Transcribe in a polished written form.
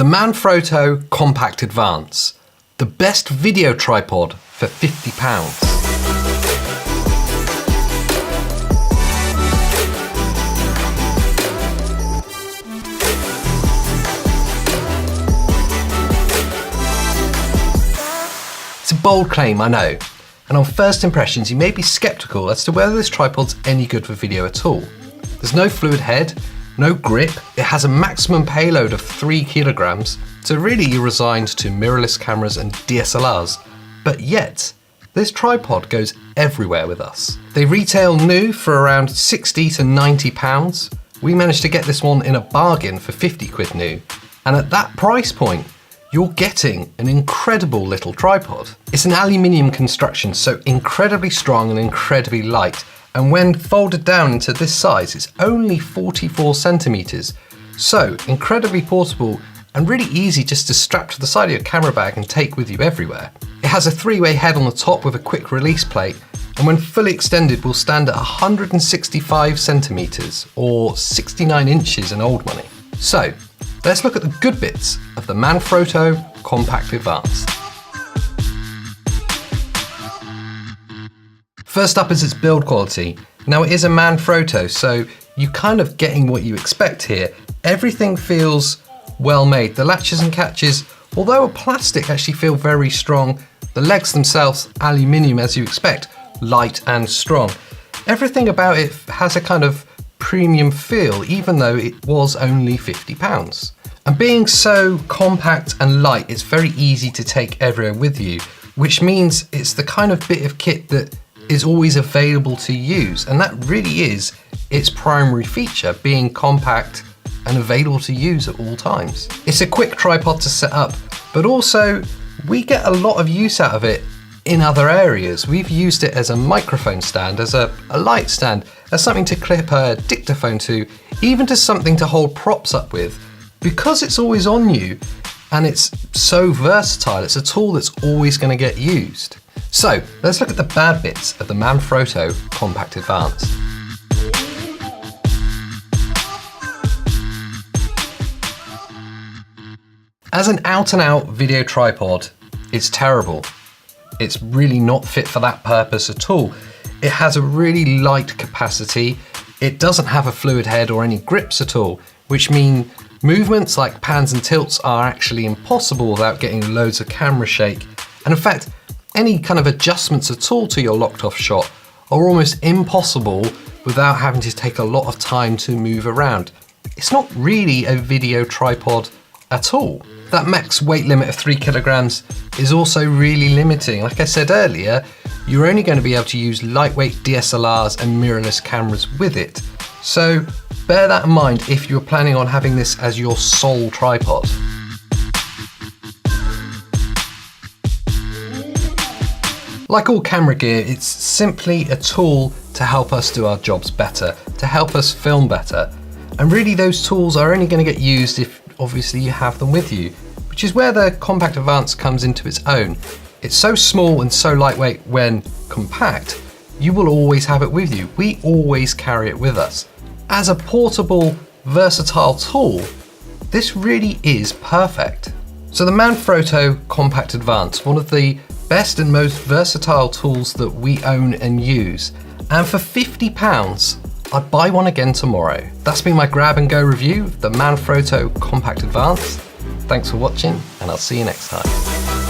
The Manfrotto Compact Advanced, the best video tripod for £50. It's a bold claim, I know, and on first impressions you may be sceptical as to whether this tripod's any good for video at all. There's no fluid head, no grip, it has a maximum payload of 3 kilograms, so really you're resigned to mirrorless cameras and DSLRs, but yet this tripod goes everywhere with us. They retail new for around £60 to £90. We managed to get this one in a bargain for 50 quid new, and at that price point you're getting an incredible little tripod. It's an aluminium construction, so incredibly strong and incredibly light. And when folded down into this size, it's only 44 centimeters. So incredibly portable and really easy just to strap to the side of your camera bag and take with you everywhere. It has a 3-way head on the top with a quick release plate, and when fully extended will stand at 165 centimeters or 69 inches in old money. So let's look at the good bits of the Manfrotto Compact Advanced. First up is its build quality. Now it is a Manfrotto, so you're kind of getting what you expect here. Everything feels well made. The latches and catches, although a plastic, actually feel very strong. The legs themselves, aluminium as you expect, light and strong. Everything about it has a kind of premium feel, even though it was only £50. And being so compact and light, it's very easy to take everywhere with you, which means it's the kind of bit of kit that is always available to use, and that really is its primary feature, being compact and available to use at all times. It's a quick tripod to set up, but also we get a lot of use out of it in other areas. We've used it as a microphone stand, as a light stand, as something to clip a dictaphone to, even to something to hold props up with. Because it's always on you and it's so versatile, it's a tool that's always going to get used. So let's look at the bad bits of the Manfrotto Compact Advanced. As an out-and-out video tripod, it's terrible. It's really not fit for that purpose at all. It has a really light capacity. It doesn't have a fluid head or any grips at all, which mean movements like pans and tilts are actually impossible without getting loads of camera shake. And in fact, any kind of adjustments at all to your locked off shot are almost impossible without having to take a lot of time to move around. It's not really a video tripod at all. That max weight limit of 3 kilograms is also really limiting. Like I said earlier, you're only going to be able to use lightweight DSLRs and mirrorless cameras with it. So bear that in mind if you're planning on having this as your sole tripod. Like all camera gear, it's simply a tool to help us do our jobs better, to help us film better. And really those tools are only going to get used if obviously you have them with you, which is where the Compact Advanced comes into its own. It's so small and so lightweight when compact, you will always have it with you. We always carry it with us. As a portable, versatile tool, this really is perfect. So the Manfrotto Compact Advanced, one of the best and most versatile tools that we own and use. And for £50, I'd buy one again tomorrow. That's been my grab and go review of the Manfrotto Compact Advanced. Thanks for watching, and I'll see you next time.